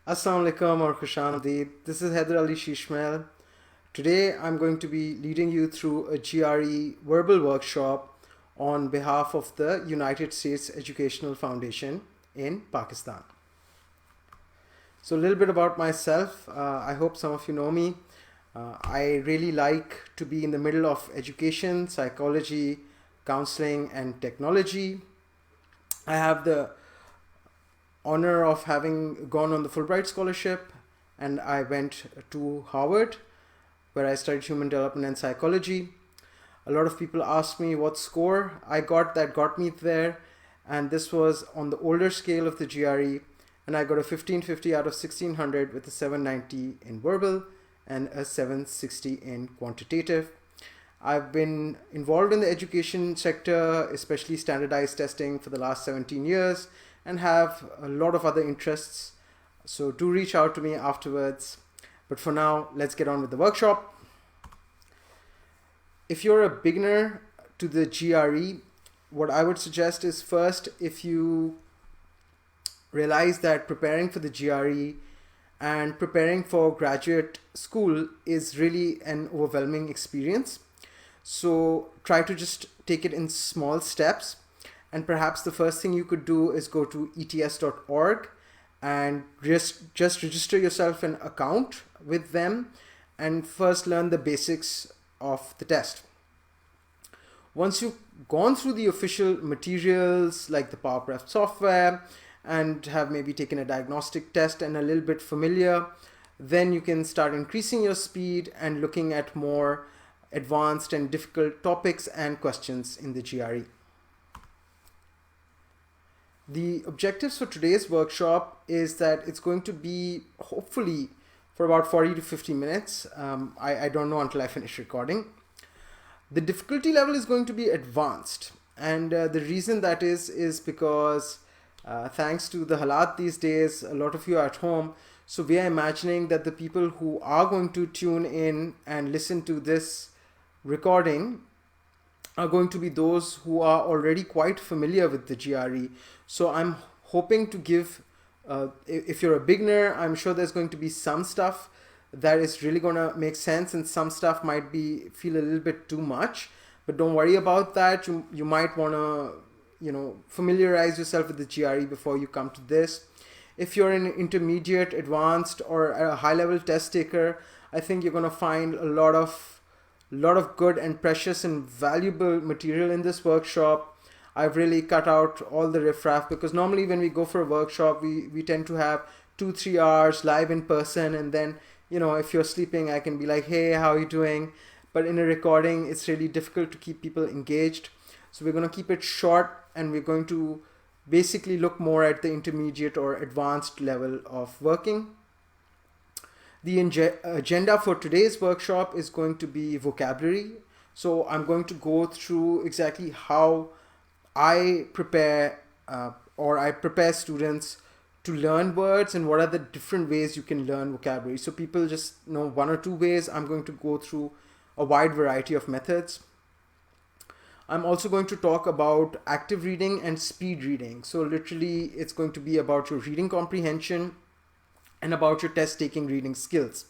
Assalamu alaikum or Khushamdeed. This is Haider Ali Shishmail. Today I'm going to be leading you through a GRE verbal workshop on behalf of the United States Educational Foundation in Pakistan. So a little bit about myself. I hope some of you know me. I really like to be in the middle of education, psychology, counseling, and technology. I have the honor of having gone on the Fulbright scholarship, and I went to Harvard where I studied human development and psychology. A lot of people asked me what score I got that got me there, and this was on the older scale of the GRE, and I got a 1550 out of 1600 with a 790 in verbal and a 760 in quantitative. I've been involved in the education sector, especially standardized testing, for the last 17 years and have a lot of other interests. So do reach out to me afterwards. But for now, let's get on with the workshop. If you're a beginner to the GRE, what I would suggest is first, if you realize that preparing for the GRE and preparing for graduate school is really an overwhelming experience. So try to just take it in small steps. And perhaps the first thing you could do is go to ets.org and just register yourself an account with them and first learn the basics of the test. Once you've gone through the official materials like the Power Prep software and have maybe taken a diagnostic test and a little bit familiar, then you can start increasing your speed and looking at more advanced and difficult topics and questions in the GRE. The objectives for today's workshop is that it's going to be hopefully for about 40 to 50 minutes. I don't know until I finish recording. The difficulty level is going to be advanced, and the reason that is because thanks to the halat these days, a lot of you are at home, so we are imagining that the people who are going to tune in and listen to this recording are going to be those who are already quite familiar with the GRE. So I'm hoping to give, if you're a beginner, I'm sure there's going to be some stuff that is really going to make sense, and some stuff might feel a little bit too much. But don't worry about that. You might want to, familiarize yourself with the GRE before you come to this. If you're an intermediate, advanced, or a high-level test taker, I think you're going to find a lot of good and precious and valuable material in this workshop. I've really cut out all the riffraff, because normally when we go for a workshop, we tend to have 2-3 hours live in person, and then if you're sleeping, I can be like, hey, how are you doing? But in a recording, it's really difficult to keep people engaged. So we're going to keep it short, and we're going to basically look more at the intermediate or advanced level of working. The agenda for today's workshop is going to be vocabulary. So I'm going to go through exactly how I prepare I prepare students to learn words, and what are the different ways you can learn vocabulary. So people just know one or two ways. I'm going to go through a wide variety of methods. I'm also going to talk about active reading and speed reading. So literally it's going to be about your reading comprehension and about your test-taking reading skills.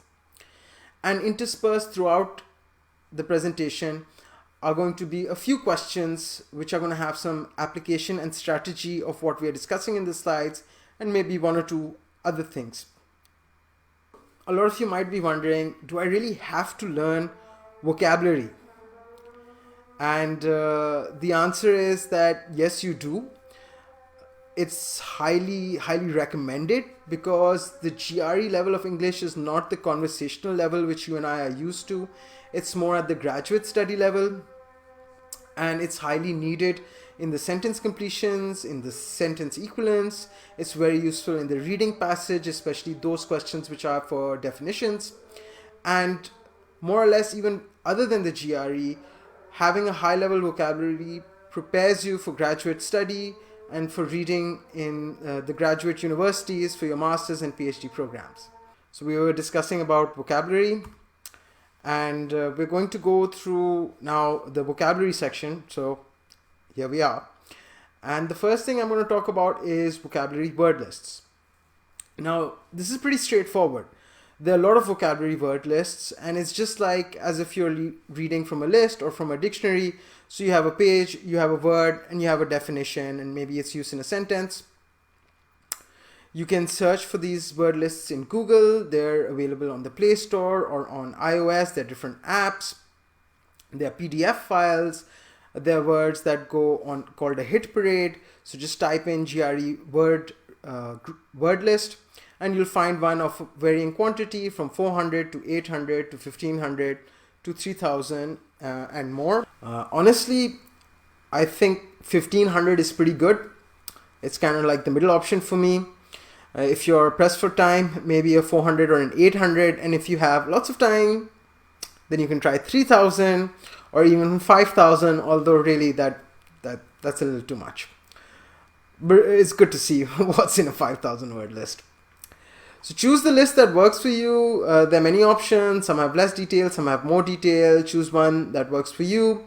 And interspersed throughout the presentation are going to be a few questions which are going to have some application and strategy of what we are discussing in the slides, and maybe one or two other things. A lot of you might be wondering, do I really have to learn vocabulary? And the answer is that yes, you do. It's highly recommended, because the GRE level of English is not the conversational level which you and I are used to. It's more at the graduate study level, and it's highly needed in the sentence completions, in the sentence equivalence. It's very useful in the reading passage, especially those questions which are for definitions. And more or less, even other than the GRE, having a high level vocabulary prepares you for graduate study and for reading in the graduate universities for your master's and PhD programs. So we were discussing about vocabulary, and we're going to go through now the vocabulary section. So here we are. And the first thing I'm going to talk about is vocabulary word lists. Now, this is pretty straightforward. There are a lot of vocabulary word lists, and it's just like as if you're reading from a list or from a dictionary. So you have a page, you have a word, and you have a definition, and maybe it's used in a sentence. You can search for these word lists in Google. They're available on the Play Store or on iOS. There are different apps. There are PDF files. There are words that go on called a hit parade. So just type in GRE word list, and you'll find one of varying quantity from 400 to 800 to 1500 to 3000 and more. Honestly, I think 1500 is pretty good. It's kind of like the middle option for me. If you're pressed for time, maybe a 400 or an 800, and if you have lots of time, then you can try 3000 or even 5000, although really that's a little too much. But it's good to see what's in a 5000 word list. So choose the list that works for you. There are many options. Some have less detail, some have more detail. Choose one that works for you.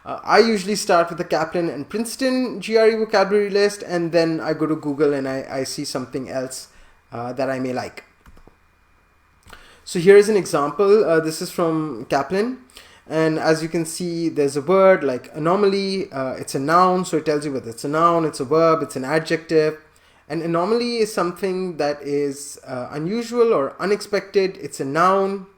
I usually start with the Kaplan and Princeton GRE vocabulary list, and then I go to Google and I see something else that I may like. So here is an example. This is from Kaplan. And as you can see, there's a word like anomaly. It's a noun, so it tells you whether it's a noun, it's a verb, it's an adjective. An anomaly is something that is unusual or unexpected. It's a noun.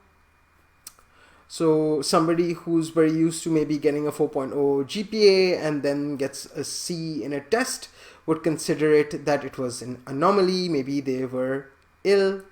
So somebody who's very used to maybe getting a 4.0 GPA and then gets a C in a test would consider it that it was an anomaly. Maybe they were ill.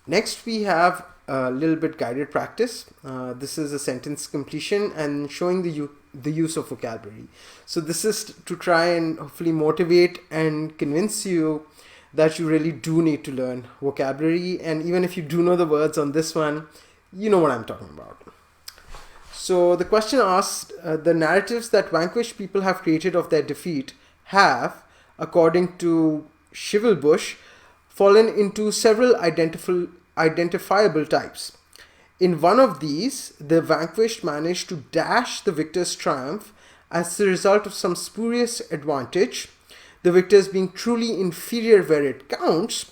Next, we have a little bit guided practice. This is a sentence completion and showing the use of vocabulary. So this is to try and hopefully motivate and convince you that you really do need to learn vocabulary, and even if you do know the words on this one, you know what I'm talking about. So the question asks, the narratives that vanquished people have created of their defeat have, according to Shivelbush, fallen into several identifiable types. In one of these, the vanquished managed to dash the victor's triumph as the result of some spurious advantage, the victors being truly inferior where it counts.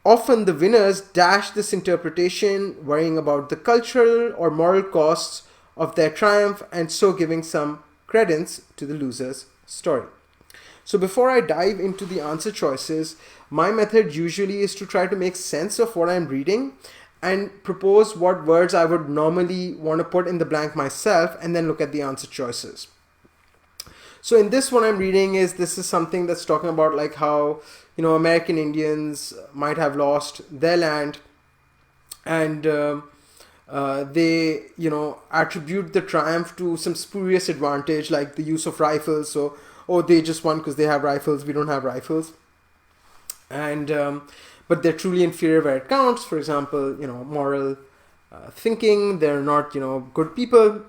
Often the winners dash this interpretation, worrying about the cultural or moral costs of their triumph and so giving some credence to the loser's story. So before I dive into the answer choices, my method usually is to try to make sense of what I'm reading and propose what words I would normally want to put in the blank myself, and then look at the answer choices. So in this, what I'm reading this is something that's talking about like how, American Indians might have lost their land, and they, attribute the triumph to some spurious advantage like the use of rifles. So, they just won because they have rifles, we don't have rifles. And but they're truly inferior where it counts. For example, moral thinking, they're not, good people.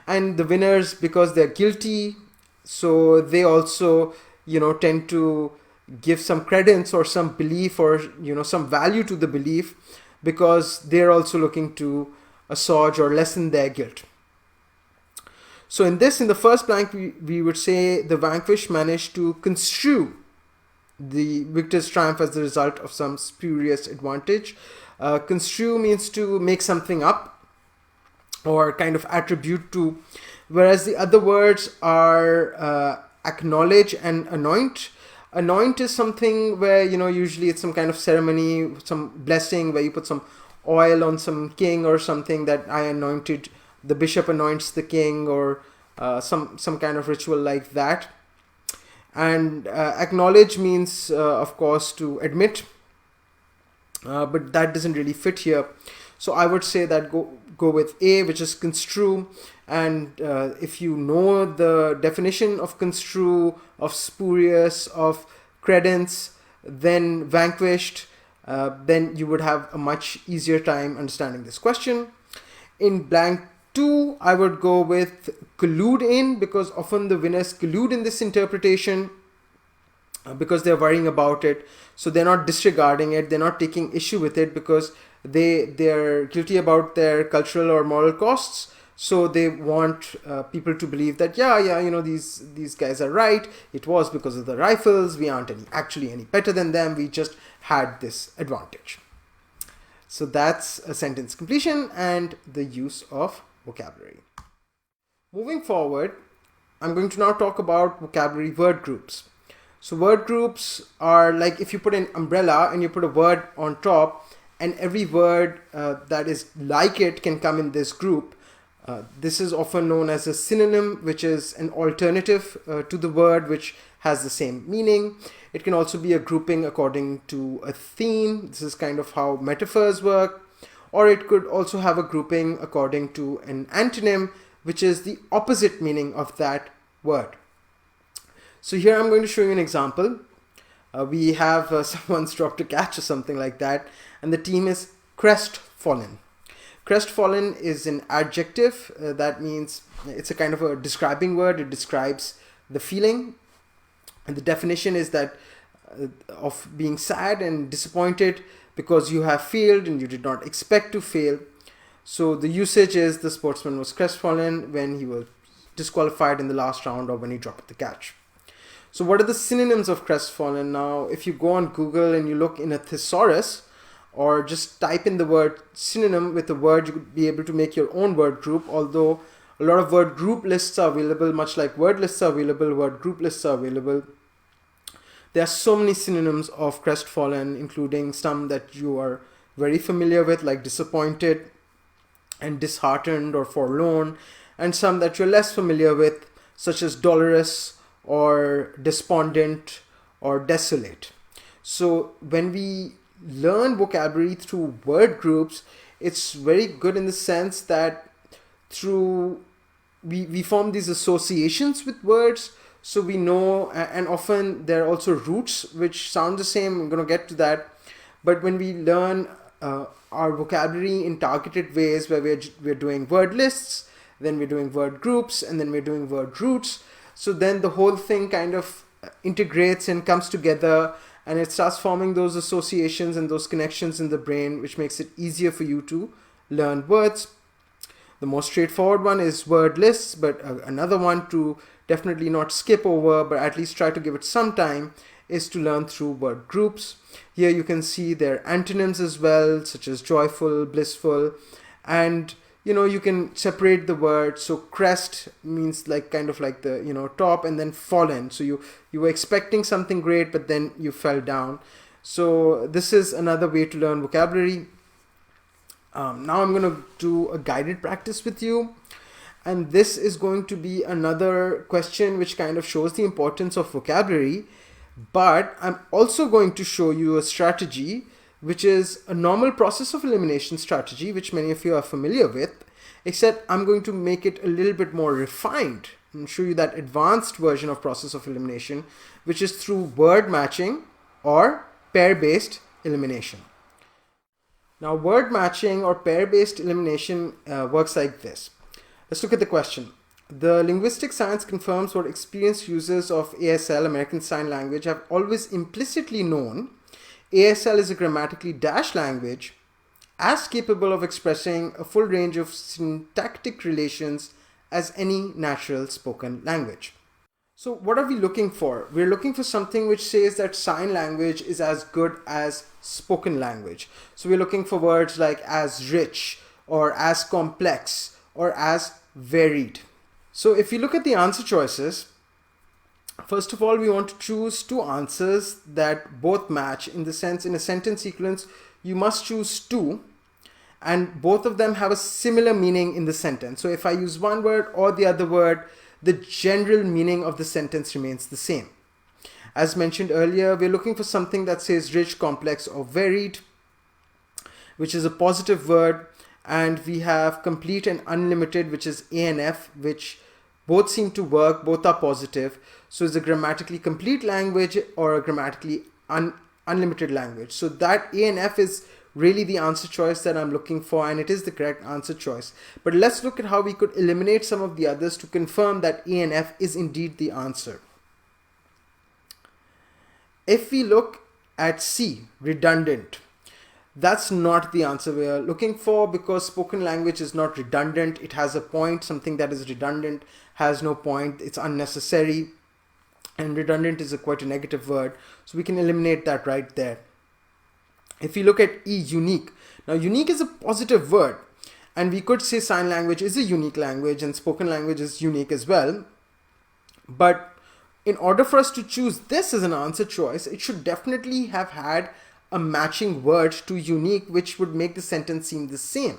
And the winners, because they're guilty, so they also, tend to give some credence or some belief or, some value to the belief, because they're also looking to assuage or lessen their guilt. So in the first blank, we would say the vanquished managed to construe the victor's triumph as the result of some spurious advantage. Construe means to make something up or kind of attribute to, whereas the other words are acknowledge and anoint. Anoint is something where, usually it's some kind of ceremony, some blessing where you put some oil on some king or something, that I anointed, the bishop anoints the king, or some kind of ritual like that. And acknowledge means, of course, to admit, but that doesn't really fit here. So I would say that go with A, which is construe. And if you know the definition of construe, of spurious, of credence, then vanquished, then you would have a much easier time understanding this question. In blank 2, I would go with collude in, because often the winners collude in this interpretation because they're worrying about it. So they're not disregarding it, they're not taking issue with it, because they're guilty about their cultural or moral costs. So they want people to believe that, yeah, you know, these guys are right. It was because of the rifles. We aren't actually any better than them. We just had this advantage. So that's a sentence completion and the use of vocabulary. Moving forward, I'm going to now talk about vocabulary word groups. So word groups are like if you put an umbrella and you put a word on top, and every word that is like it can come in this group. This is often known as a synonym, which is an alternative to the word which has the same meaning. It can also be a grouping according to a theme. This is kind of how metaphors work. Or it could also have a grouping according to an antonym, which is the opposite meaning of that word. So here I'm going to show you an example. We have someone's dropped a catch or something like that, and the team is crestfallen. Crestfallen is an adjective. That means it's a kind of a describing word. It describes the feeling, and the definition is that of being sad and disappointed because you have failed and you did not expect to fail. So the usage is the sportsman was crestfallen when he was disqualified in the last round or when he dropped the catch. So what are the synonyms of crestfallen? Now, if you go on Google and you look in a thesaurus, or just type in the word synonym with a word, you could be able to make your own word group. Although a lot of word group lists are available, much like word lists are available, word group lists are available. There are so many synonyms of crestfallen, including some that you are very familiar with, like disappointed and disheartened or forlorn, and some that you're less familiar with, such as dolorous or despondent or desolate. So when we learn vocabulary through word groups, it's very good in the sense that through we form these associations with words, so we know, and often there are also roots which sound the same. I'm going to get to that. But when we learn our vocabulary in targeted ways, where we're doing word lists, then we're doing word groups, and then we're doing word roots, so then the whole thing kind of integrates and comes together, and it starts forming those associations and those connections in the brain, which makes it easier for you to learn words. The most straightforward one is word lists, but another one to definitely not skip over, but at least try to give it some time, is to learn through word groups. Here you can see their antonyms as well, such as joyful, blissful, and you know, you can separate the word. So crest means like kind of like the, you know, top, and then fallen. So you were expecting something great, but then you fell down. So this is another way to learn vocabulary. Now I'm going to do a guided practice with you. And this is going to be another question which kind of shows the importance of vocabulary. But I'm also going to show you a strategy which is a normal process of elimination strategy, which many of you are familiar with, except I'm going to make it a little bit more refined and show you that advanced version of process of elimination, which is through word matching or pair-based elimination. Now, word matching or pair-based elimination works like this. Let's look at the question. The linguistic science confirms what experienced users of ASL, American Sign Language, have always implicitly known. ASL is a grammatically dashed language as capable of expressing a full range of syntactic relations as any natural spoken language. So what are we looking for? We're looking for something which says that sign language is as good as spoken language. So we're looking for words like as rich or as complex or as varied. So if you look at the answer choices, first of all, we want to choose two answers that both match, in the sense in a sentence sequence, you must choose two and both of them have a similar meaning in the sentence. So if I use one word or the other word, the general meaning of the sentence remains the same. As mentioned earlier, we're looking for something that says rich, complex, or varied, which is a positive word, and we have complete and unlimited, which is A and F, which both seem to work, both are positive. So it's a grammatically complete language or a grammatically unlimited language. So that A and F is really the answer choice that I'm looking for, and it is the correct answer choice. But let's look at how we could eliminate some of the others to confirm that A and F is indeed the answer. If we look at C, redundant, That's not the answer we are looking for, because spoken language is not redundant. It has a point. Something that is redundant has no point. It's unnecessary. And redundant is quite a negative word. So we can eliminate that right there. If you look at E, unique. Now unique is a positive word. And we could say sign language is a unique language and spoken language is unique as well. But in order for us to choose this as an answer choice, it should definitely have had a matching word to unique, which would make the sentence seem the same.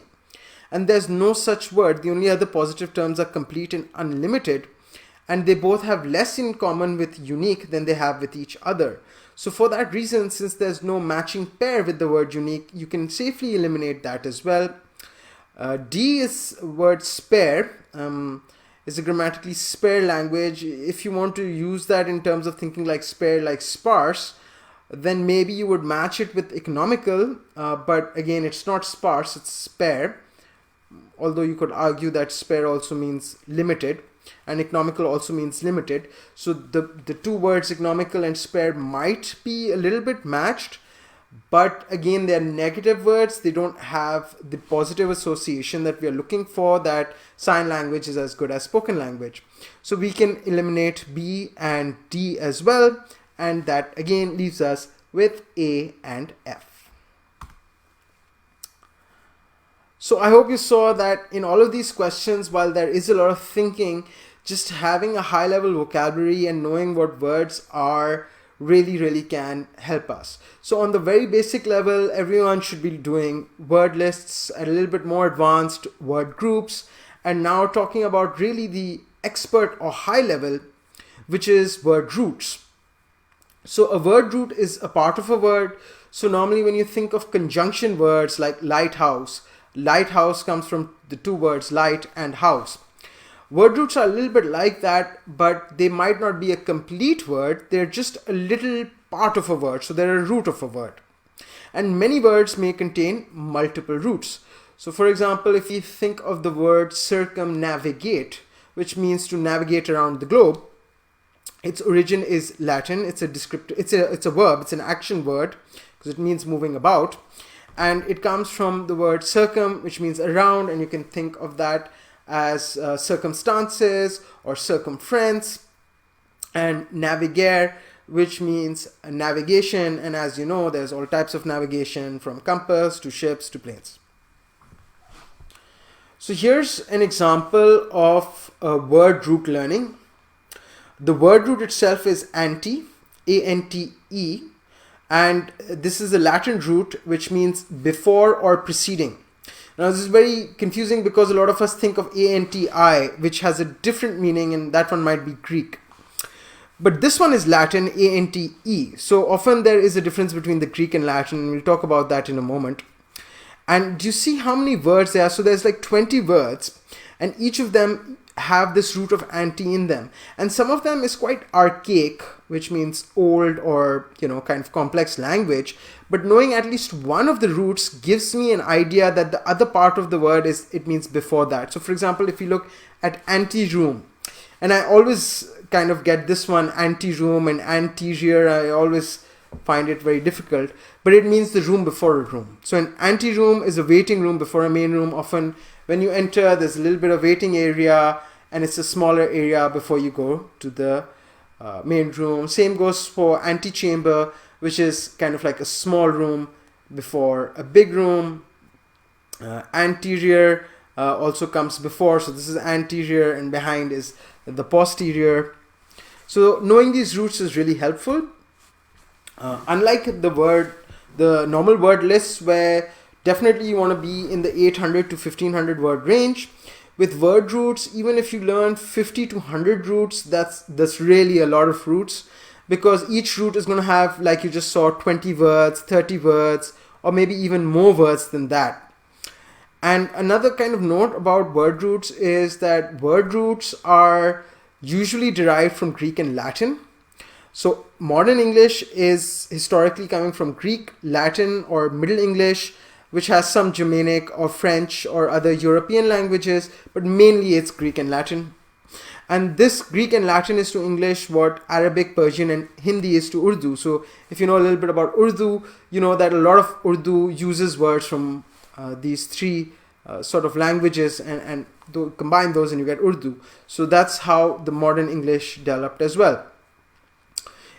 And there's no such word. The only other positive terms are complete and unlimited, and they both have less in common with unique than they have with each other. So for that reason, since there's no matching pair with the word unique, you can safely eliminate that as well. D is word spare. Is a grammatically spare language. If you want to use that in terms of thinking like spare, like sparse, then maybe you would match it with economical, but again, it's not sparse, it's spare. Although you could argue that spare also means limited and economical also means limited. So the two words economical and spare might be a little bit matched, but again, they're negative words. They don't have the positive association that we are looking for, that sign language is as good as spoken language. So we can eliminate B and D as well. And that again leaves us with A and F. So I hope you saw that in all of these questions, while there is a lot of thinking, just having a high level vocabulary and knowing what words are really can help us. So on the very basic level, everyone should be doing word lists, at a little bit more advanced word groups, and now talking about really the expert or high level, which is word roots. So a word root is a part of a word. So normally when you think of conjunction words like lighthouse, lighthouse comes from the two words light and house. Word roots are a little bit like that, but they might not be a complete word. They're just a little part of a word. So they're a root of a word. And many words may contain multiple roots. So for example, if you think of the word circumnavigate, which means to navigate around the globe, its origin is Latin. It's a descriptor. It's a verb. It's an action word because it means moving about, and it comes from the word circum, which means around, and you can think of that as circumstances or circumference, and navigare, which means navigation. And as you know, there's all types of navigation, from compass to ships to planes. So here's an example of a word root learning. The word root itself is ante, A-N-T-E, and this is a Latin root which means before or preceding. Now this is very confusing because a lot of us think of A-N-T-I, which has a different meaning, and that one might be Greek. But this one is Latin, A-N-T-E. So often there is a difference between the Greek and Latin, and we'll talk about that in a moment. And do you see how many words there are? So there's like 20 words, and each of them have this root of ante in them, and some of them is quite archaic, which means old or kind of complex language, but knowing at least one of the roots gives me an idea that the other part of the word it means before that. So for example, if you look at ante-room, and I always kind of get this one, ante-room and anterior, I always find it very difficult, but it means the room before a room. So an ante-room is a waiting room before a main room. Often when you enter, there's a little bit of waiting area, and it's a smaller area before you go to the main room. Same goes for antechamber, which is kind of like a small room before a big room. Anterior also comes before, so this is anterior, and behind is the posterior. So knowing these roots is really helpful. Unlike the normal word lists, where definitely you want to be in the 800 to 1500 word range, with word roots, even if you learn 50 to 100 roots, that's really a lot of roots, because each root is going to have, like you just saw, 20 words, 30 words, or maybe even more words than that. And another kind of note about word roots is that word roots are usually derived from Greek and Latin. So modern English is historically coming from Greek, Latin, or Middle English, which has some Germanic or French or other European languages, but mainly it's Greek and Latin. And this Greek and Latin is to English what Arabic, Persian and Hindi is to Urdu. So if you know a little bit about Urdu, you know that a lot of Urdu uses words from these three sort of languages and combine those and you get Urdu. So that's how the modern English developed as well.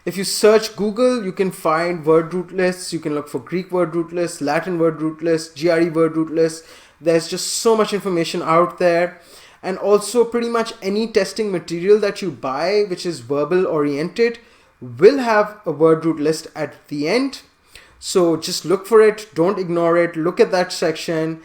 If you search Google, you can find word root lists. You can look for Greek word root lists, Latin word root lists, GRE word root lists. There's just so much information out there. And also pretty much any testing material that you buy, which is verbal oriented, will have a word root list at the end. So just look for it. Don't ignore it. Look at that section.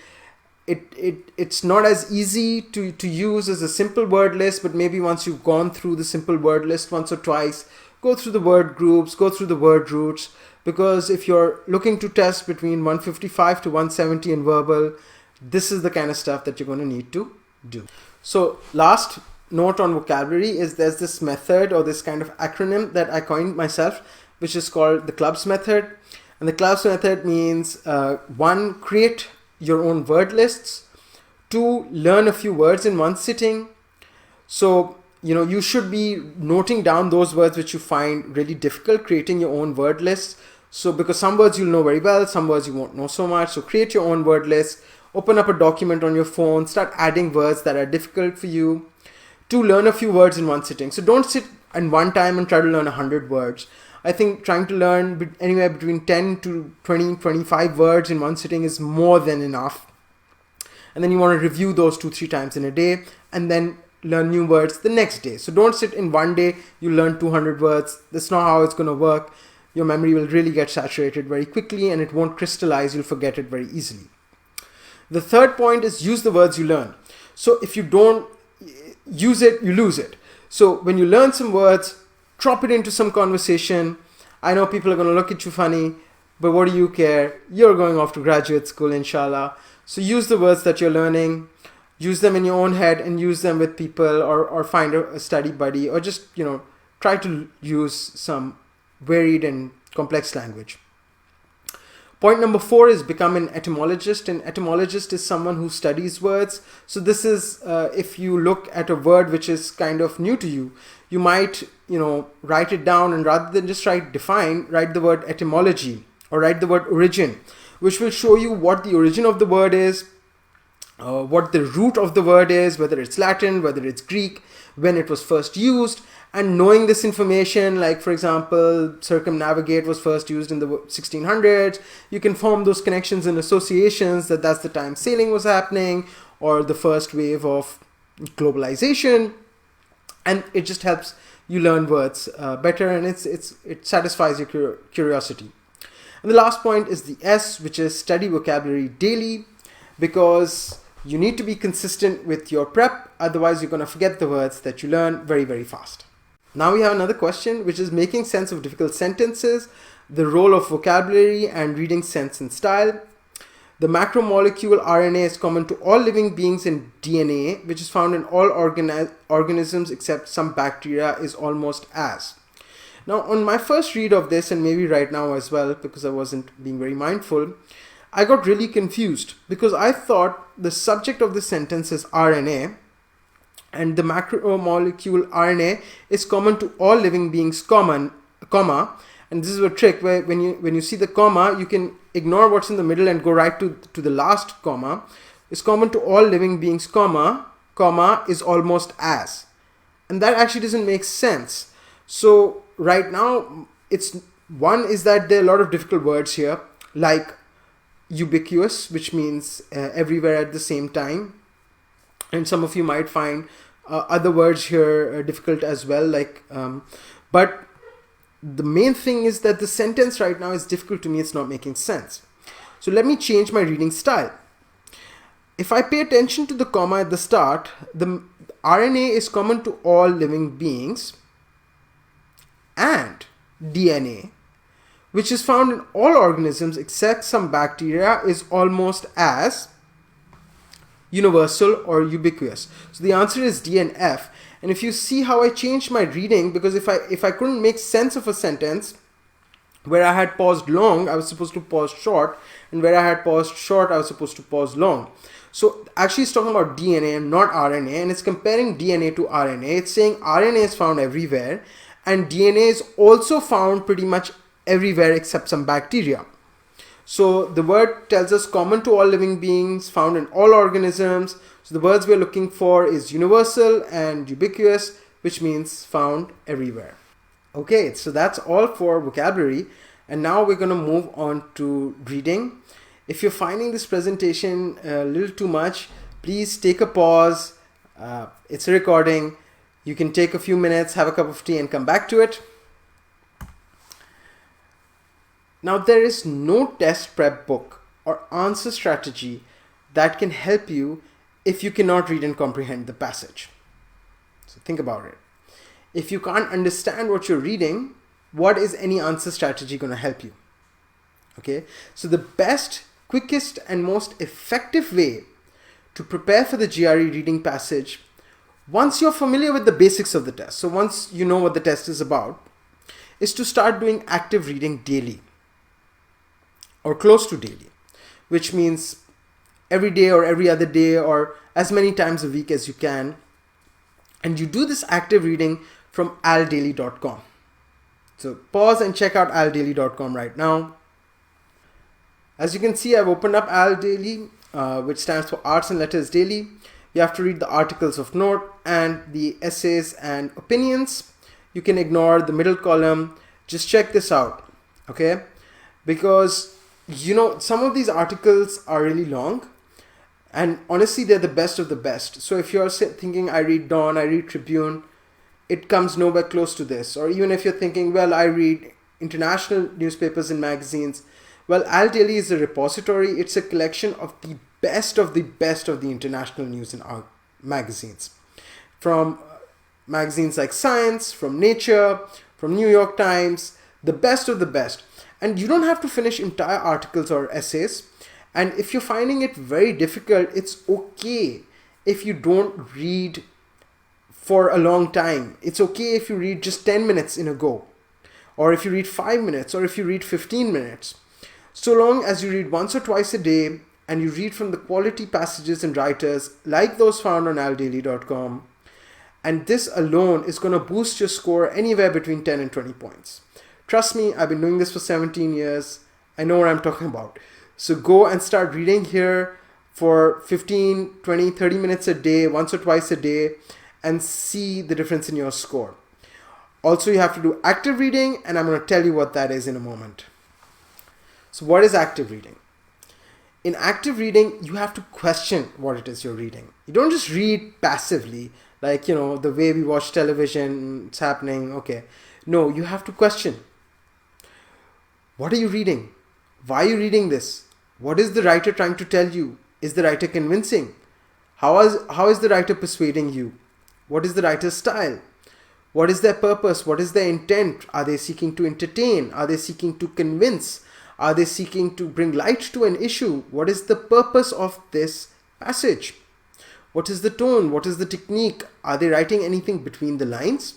It's not as easy to use as a simple word list, but maybe once you've gone through the simple word list once or twice, go through the word groups, go through the word roots, because if you're looking to test between 155 to 170 in verbal, this is the kind of stuff that you're going to need to do. So last note on vocabulary is there's this method or this kind of acronym that I coined myself, which is called the clubs method. And the clubs method means 1, create your own word lists, 2, learn a few words in one sitting. So you should be noting down those words which you find really difficult, creating your own word lists. So because some words you'll know very well, some words you won't know so much. So create your own word list, open up a document on your phone, start adding words that are difficult for you. 2, learn a few words in one sitting. So don't sit in one time and try to learn 100 words. I think trying to learn anywhere between 10 to 20, 25 words in one sitting is more than enough. And then you want to review those 2-3 times in a day and then learn new words the next day. So don't sit in one day, you learn 200 words. That's not how it's going to work. Your memory will really get saturated very quickly and it won't crystallize. You'll forget it very easily. The third point is use the words you learn. So if you don't use it, you lose it. So when you learn some words, drop it into some conversation. I know people are going to look at you funny, but what do you care? You're going off to graduate school, inshallah. So use the words that you're learning. Use them in your own head and use them with people or find a study buddy or just, try to use some varied and complex language. Point number 4 is become an etymologist. An etymologist is someone who studies words. So this is if you look at a word which is kind of new to you, you might, write it down and rather than just write define, write the word etymology or write the word origin, which will show you what the origin of the word is, what the root of the word is, whether it's Latin, whether it's Greek, when it was first used. And knowing this information, like for example, circumnavigate was first used in the 1600s, you can form those connections and associations that's the time sailing was happening or the first wave of globalization. And it just helps you learn words better and it satisfies your curiosity. And the last point is the S, which is study vocabulary daily, because you need to be consistent with your prep. Otherwise, you're going to forget the words that you learn very, very fast. Now we have another question, which is making sense of difficult sentences, the role of vocabulary and reading sense and style. The macromolecule RNA is common to all living beings in DNA, which is found in all organisms except some bacteria is almost as. Now, on my first read of this, and maybe right now as well, because I wasn't being very mindful, I got really confused because I thought the subject of the sentence is RNA and the macromolecule RNA is common to all living beings, comma, and this is a trick where when you see the comma, you can ignore what's in the middle and go right to the last comma. Is common to all living beings, comma is almost as. And that actually doesn't make sense. So right now, one is that there are a lot of difficult words here, like ubiquitous, which means everywhere at the same time. And some of you might find other words here difficult as well, but the main thing is that the sentence right now is difficult to me. It's not making sense. So let me change my reading style. If I pay attention to the comma at the start, the RNA is common to all living beings and DNA, which is found in all organisms except some bacteria, is almost as universal or ubiquitous. So the answer is D and F. And if you see how I changed my reading, because if I couldn't make sense of a sentence where I had paused long, I was supposed to pause short, and where I had paused short, I was supposed to pause long. So actually it's talking about DNA and not RNA, and it's comparing DNA to RNA. It's saying RNA is found everywhere and DNA is also found pretty much everywhere except some bacteria. So the word tells us common to all living beings, found in all organisms. So the words we're looking for is universal and ubiquitous, which means found everywhere. Okay, so that's all for vocabulary. And now we're going to move on to reading. If you're finding this presentation a little too much, please take a pause. It's a recording. You can take a few minutes, have a cup of tea and come back to it. Now, there is no test prep book or answer strategy that can help you if you cannot read and comprehend the passage. So think about it. If you can't understand what you're reading, what is any answer strategy going to help you? Okay, so the best, quickest and most effective way to prepare for the GRE reading passage, once you're familiar with the basics of the test, so once you know what the test is about, is to start doing active reading daily or close to daily, which means every day or every other day or as many times a week as you can. And you do this active reading from aldaily.com. So pause and check out aldaily.com right now. As you can see, I've opened up Al Daily, which stands for Arts and Letters Daily. You have to read the articles of note and the essays and opinions. You can ignore the middle column. Just check this out, okay? Because, you know, some of these articles are really long and honestly, they're the best of the best. So if you're thinking, I read Dawn, I read Tribune, it comes nowhere close to this. Or even if you're thinking, well, I read international newspapers and magazines, well, Al Daily is a repository. It's a collection of the best of the best of the international news and magazines. From magazines like Science, from Nature, from New York Times, the best of the best. And you don't have to finish entire articles or essays. And if you're finding it very difficult, it's okay if you don't read for a long time. It's okay if you read just 10 minutes in a go, or if you read 5 minutes, or if you read 15 minutes. So long as you read once or twice a day and you read from the quality passages and writers like those found on aldaily.com, and this alone is going to boost your score anywhere between 10 and 20 points. Trust me, I've been doing this for 17 years. I know what I'm talking about. So go and start reading here for 15, 20, 30 minutes a day, once or twice a day, and see the difference in your score. Also, you have to do active reading, and I'm going to tell you what that is in a moment. So what is active reading? In active reading, you have to question what it is you're reading. You don't just read passively, like, you know, the way we watch television, it's happening, okay. No, you have to question. What are you reading? Why are you reading this? What is the writer trying to tell you? Is the writer convincing? How is the writer persuading you? What is the writer's style? What is their purpose? What is their intent? Are they seeking to entertain? Are they seeking to convince? Are they seeking to bring light to an issue? What is the purpose of this passage? What is the tone? What is the technique? Are they writing anything between the lines?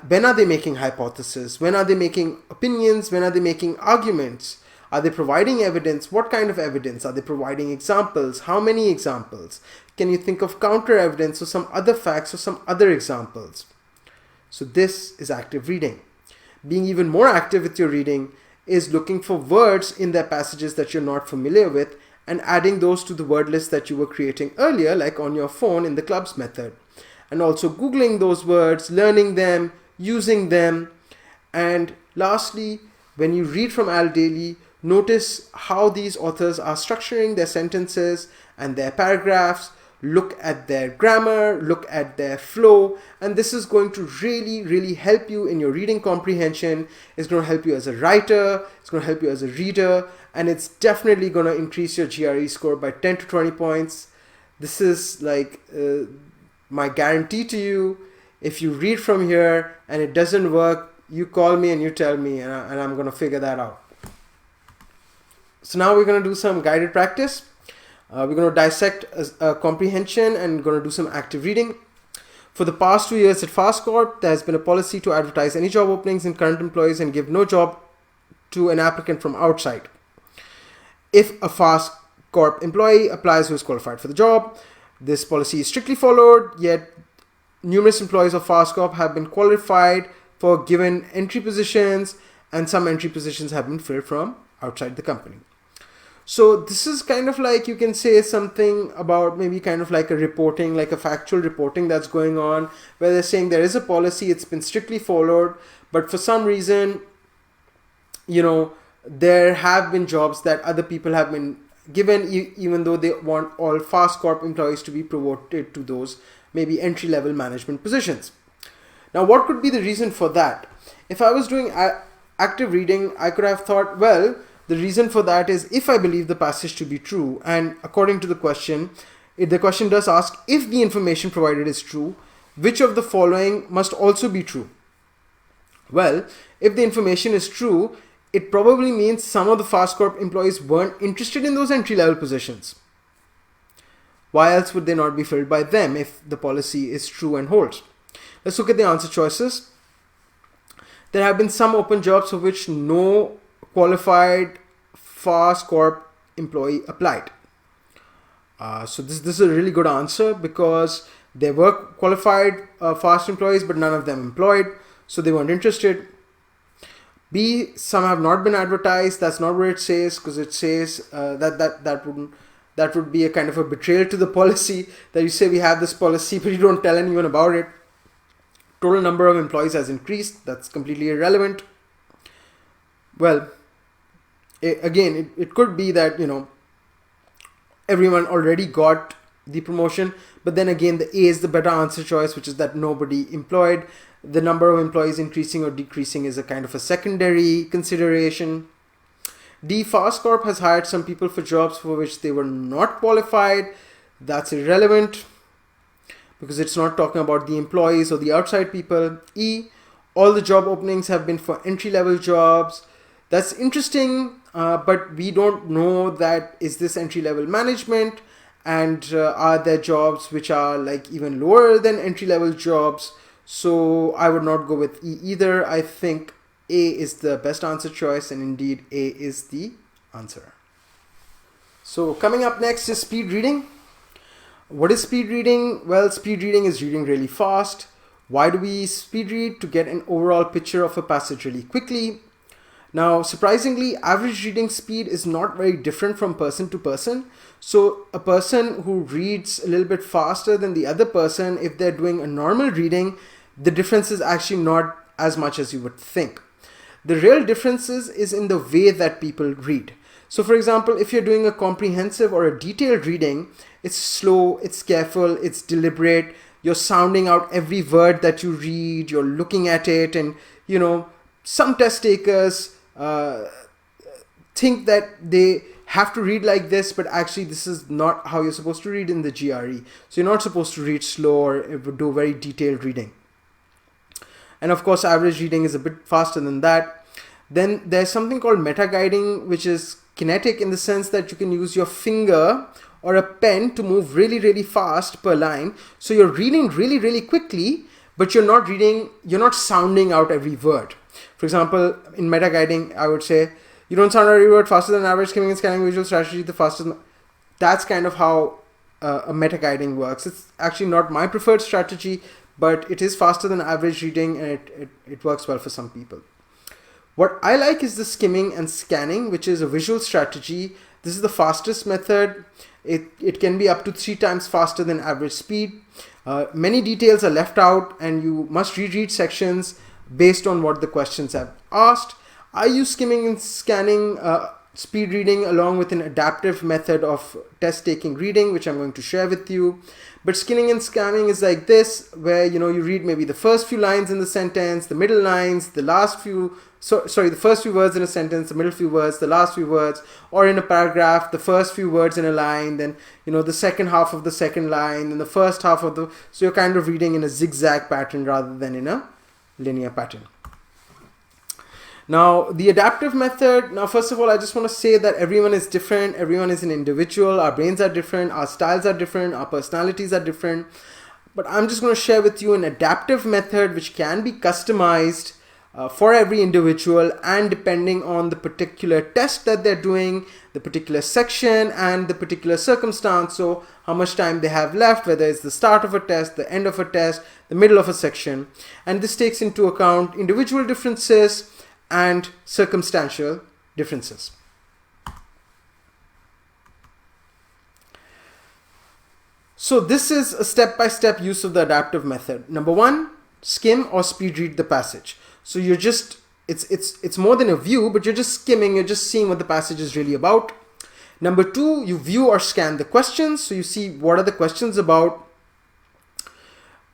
When are they making hypotheses? When are they making opinions? When are they making arguments? Are they providing evidence? What kind of evidence? Are they providing examples? How many examples? Can you think of counter evidence or some other facts or some other examples? So this is active reading. Being even more active with your reading is looking for words in their passages that you're not familiar with and adding those to the word list that you were creating earlier, like on your phone in the clubs method. And also Googling those words, learning them, using them. And lastly, when you read from Al Daily, notice how these authors are structuring their sentences and their paragraphs. Look at their grammar, look at their flow, and this is going to really help you in your reading comprehension. It's going to help you as a writer, it's going to help you as a reader, and it's definitely going to increase your GRE score by 10 to 20 points. This is like my guarantee to you. If you read from here and it doesn't work, you call me and you tell me, and I'm going to figure that out. So now we're going to do some guided practice. We're going to dissect a comprehension and going to do some active reading. For the past 2 years at Fast Corp, there has been a policy to advertise any job openings in current employees and give no job to an applicant from outside. If a Fast Corp employee applies who is qualified for the job. This policy is strictly followed, yet numerous employees of Fast Corp have been qualified for given entry positions, and some entry positions have been filled from outside the company. So this is kind of like, you can say something about maybe kind of like a reporting, like a factual reporting that's going on, where they're saying there is a policy, it's been strictly followed, but for some reason, you know, there have been jobs that other people have been given, even though they want all Fast Corp employees to be promoted to those maybe entry-level management positions. Now, what could be the reason for that? If I was doing active reading, I could have thought, well, the reason for that is if I believe the passage to be true, and according to the question, the question does ask if the information provided is true, which of the following must also be true? Well, if the information is true, it probably means some of the Fast Corp employees weren't interested in those entry-level positions. Why else would they not be filled by them if the policy is true and holds? Let's look at the answer choices. There have been some open jobs for which no qualified Fast Corp employee applied. So this is a really good answer, because there were qualified Fast employees, but none of them employed, so they weren't interested. B, some have not been advertised. That's not what it says, because it says that would be a kind of a betrayal to the policy, that you say we have this policy but you don't tell anyone about it. Total number of employees has increased. That's completely irrelevant. Well, again, it could be that, you know, everyone already got the promotion, but then again, the A is the better answer choice, which is that nobody employed. The number of employees increasing or decreasing is a kind of a secondary consideration. D, Fast Corp has hired some people for jobs for which they were not qualified. That's irrelevant, because it's not talking about the employees or the outside people. E, all the job openings have been for entry-level jobs. That's interesting, but we don't know that is this entry-level management, and are there jobs which are like even lower than entry-level jobs? So I would not go with E either. I think A is the best answer choice, and indeed A is the answer. So coming up next is speed reading. What is speed reading? Well, speed reading is reading really fast. Why do we speed read? To get an overall picture of a passage really quickly. Now, surprisingly, average reading speed is not very different from person to person. So a person who reads a little bit faster than the other person, if they're doing a normal reading, the difference is actually not as much as you would think. The real difference is in the way that people read. So for example, if you're doing a comprehensive or a detailed reading, it's slow, it's careful, it's deliberate, you're sounding out every word that you read, you're looking at it, and you know, some test takers think that they have to read like this, but actually this is not how you're supposed to read in the GRE. So you're not supposed to read slow or do very detailed reading. And of course, average reading is a bit faster than that. Then there's something called meta-guiding, which is kinetic in the sense that you can use your finger or a pen to move really, really fast per line. So you're reading really, really quickly, but you're not sounding out every word. For example, in meta-guiding, I would say, you don't sound every word faster than average skimming and scanning visual strategy, the fastest. That's kind of how a meta-guiding works. It's actually not my preferred strategy, but it is faster than average reading, and it works well for some people. What I like is the skimming and scanning, which is a visual strategy. This is the fastest method. It can be up to 3 times faster than average speed. Many details are left out, and you must reread sections based on what the questions have asked. I use skimming and scanning speed reading along with an adaptive method of test-taking reading, which I'm going to share with you. But skimming and scanning is like this, where you read maybe the first few lines in the sentence, the middle lines, the first few words in a sentence, the middle few words, the last few words, or in a paragraph, the first few words in a line, then the second half of the second line, and the first half of the. So you're kind of reading in a zigzag pattern rather than in a linear pattern. Now, the adaptive method, now first of all, I just want to say that everyone is different, everyone is an individual, our brains are different, our styles are different, our personalities are different, but I'm just going to share with you an adaptive method which can be customized for every individual, and depending on the particular test that they're doing, the particular section and the particular circumstance, so how much time they have left, whether it's the start of a test, the end of a test, the middle of a section. And this takes into account individual differences and circumstantial differences. So this is a step-by-step use of the adaptive method. Number one, skim or speed read the passage. So you're just, it's more than a view, but you're just skimming, you're just seeing what the passage is really about. Number two, you view or scan the questions. So you see what are the questions about.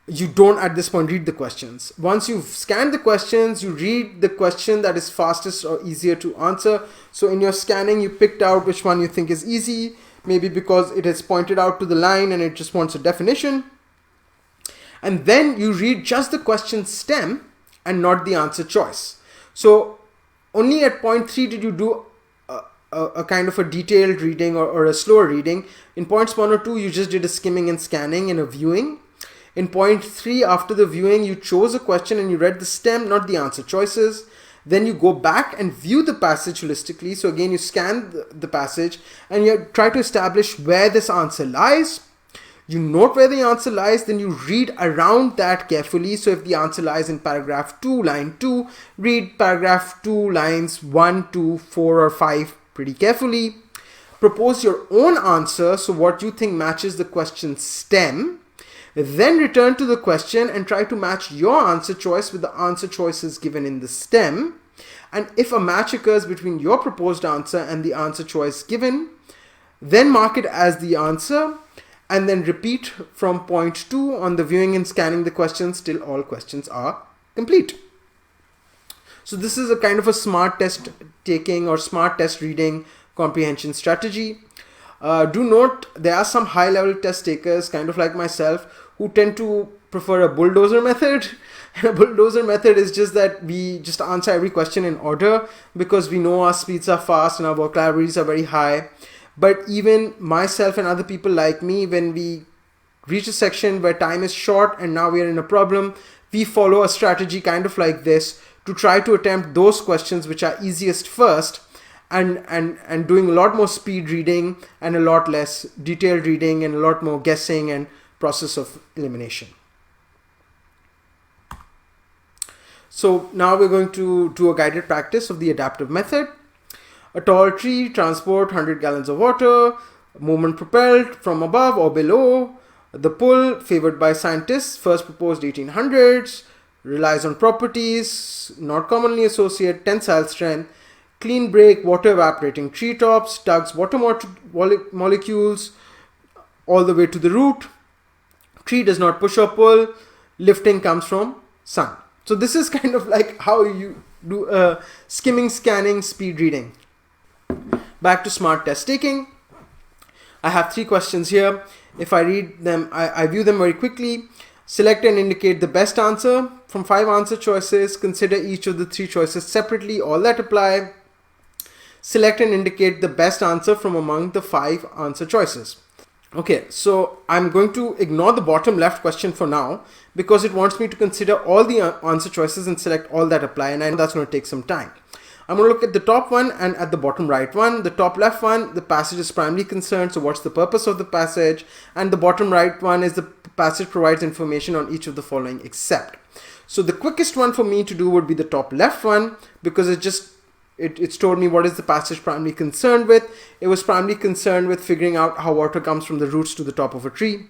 You don't at this point read the questions. Once you've scanned the questions, you read the question that is fastest or easier to answer. So in your scanning, you picked out which one you think is easy, maybe because it is pointed out to the line and it just wants a definition. And then you read just the question stem and not the answer choice. So only at point 3 did you do a kind of a detailed reading or a slower reading. In points 1 or 2, you just did a skimming and scanning and a viewing. In point 3, after the viewing, you chose a question and you read the stem, not the answer choices. Then you go back and view the passage holistically. So again, you scan the passage and you try to establish where this answer lies. You note where the answer lies, then you read around that carefully. So if the answer lies in paragraph 2, line 2, read paragraph 2, lines 1, 2, 4 or 5 pretty carefully. Propose your own answer, so what you think matches the question stem. Then return to the question and try to match your answer choice with the answer choices given in the stem. And if a match occurs between your proposed answer and the answer choice given, then mark it as the answer and then repeat from point 2 on the viewing and scanning the questions till all questions are complete. So this is a kind of a smart test taking or smart test reading comprehension strategy. Do note there are some high level test takers, kind of like myself, who tend to prefer a bulldozer method. And a bulldozer method is just that we just answer every question in order because we know our speeds are fast and our vocabularies are very high. But even myself and other people like me, when we reach a section where time is short and now we are in a problem, we follow a strategy kind of like this to try to attempt those questions which are easiest first, and doing a lot more speed reading and a lot less detailed reading and a lot more guessing and process of elimination. So now we're going to do a guided practice of the adaptive method. A tall tree, transport 100 gallons of water, movement propelled from above or below, the pull favored by scientists, first proposed 1800s, relies on properties not commonly associated, tensile strength, clean break, water evaporating treetops, tugs water molecules all the way to the root, tree does not push or pull, lifting comes from sun. So this is kind of like how you do skimming, scanning, speed reading. Back to smart test taking. I have 3 questions here. If I read them, I view them very quickly. Select and indicate the best answer from 5 answer choices. Consider each of the 3 choices separately, all that apply. Select and indicate the best answer from among the 5 answer choices. Okay, so I'm going to ignore the bottom left question for now because it wants me to consider all the answer choices and select all that apply, and I know that's going to take some time. I'm going to look at the top one and at the bottom right one. The top left one, the passage is primarily concerned, so what's the purpose of the passage? And the bottom right one is the passage provides information on each of the following except. So the quickest one for me to do would be the top left one because it's told me what is the passage primarily concerned with. It was primarily concerned with figuring out how water comes from the roots to the top of a tree.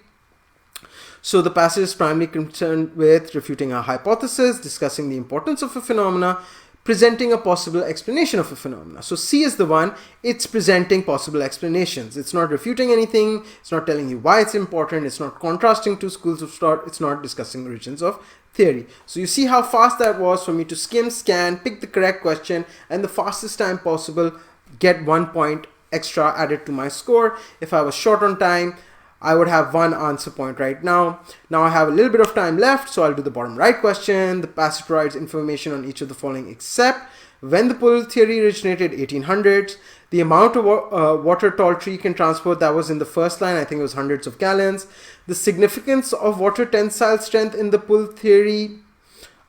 So the passage is primarily concerned with refuting a hypothesis, discussing the importance of a phenomena, presenting a possible explanation of a phenomena. So C is the one, it's presenting possible explanations. It's not refuting anything, it's not telling you why it's important, it's not contrasting two schools of thought, it's not discussing origins of theory. So you see how fast that was for me to skim, scan, pick the correct question, and the fastest time possible, get 1 point extra added to my score. If I was short on time, I would have 1 answer point right now. Now I have a little bit of time left, so I'll do the bottom right question. The passage provides information on each of the following except when the pull theory originated 1800s, the amount of water tall tree can transport, that was in the first line, I think it was hundreds of gallons. The significance of water tensile strength in the pull theory,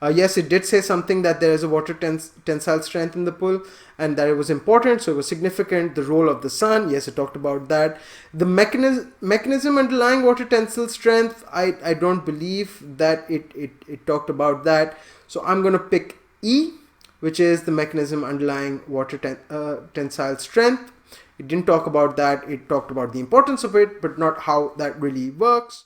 Yes, it did say something that there is a water tensile strength in the pool and that it was important, so it was significant. The role of the sun, yes, it talked about that. The mechanism underlying water tensile strength, I don't believe that it talked about that. So I'm going to pick E, which is the mechanism underlying water tensile strength. It didn't talk about that. It talked about the importance of it, but not how that really works.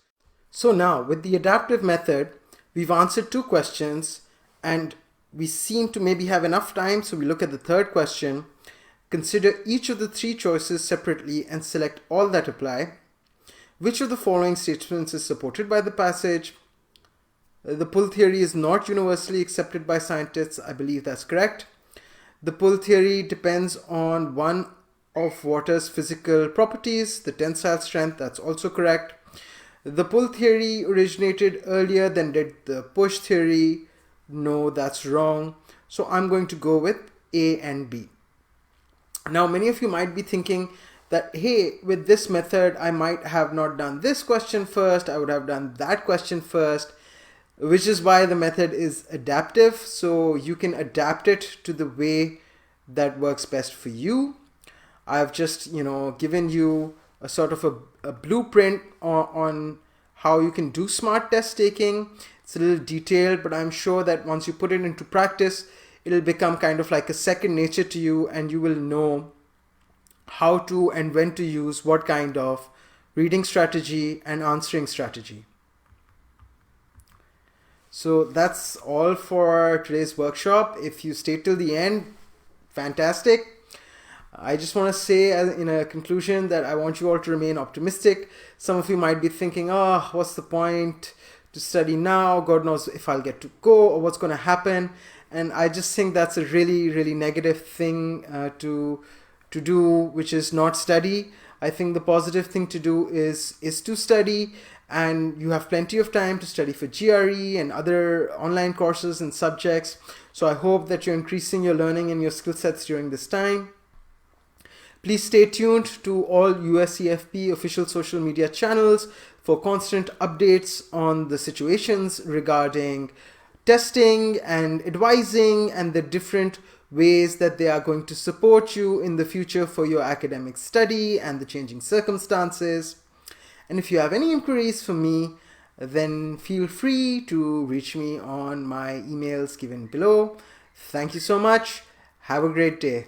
So now with the adaptive method, we've answered 2 questions and we seem to maybe have enough time. So we look at the third question. Consider each of the 3 choices separately and select all that apply. Which of the following statements is supported by the passage? The pull theory is not universally accepted by scientists. I believe that's correct. The pull theory depends on one of water's physical properties, the tensile strength. That's also correct. The pull theory originated earlier than did the push theory. No, that's wrong. So I'm going to go with A and B. Now, many of you might be thinking that, hey, with this method, I might have not done this question first. I would have done that question first, which is why the method is adaptive. So you can adapt it to the way that works best for you. I've just, given you a sort of a blueprint on how you can do smart test taking. It's a little detailed, but I'm sure that once you put it into practice, it'll become kind of like a second nature to you, and you will know how to and when to use what kind of reading strategy and answering strategy. So that's all for today's workshop. If you stayed till the end, fantastic. I just want to say in a conclusion that I want you all to remain optimistic. Some of you might be thinking, oh, what's the point to study now? God knows if I'll get to go or what's going to happen. And I just think that's a really, really negative thing to do, which is not study. I think the positive thing to do is to study, and you have plenty of time to study for GRE and other online courses and subjects. So I hope that you're increasing your learning and your skill sets during this time. Please stay tuned to all USCFP official social media channels for constant updates on the situations regarding testing and advising and the different ways that they are going to support you in the future for your academic study and the changing circumstances. And if you have any inquiries for me, then feel free to reach me on my emails given below. Thank you so much. Have a great day.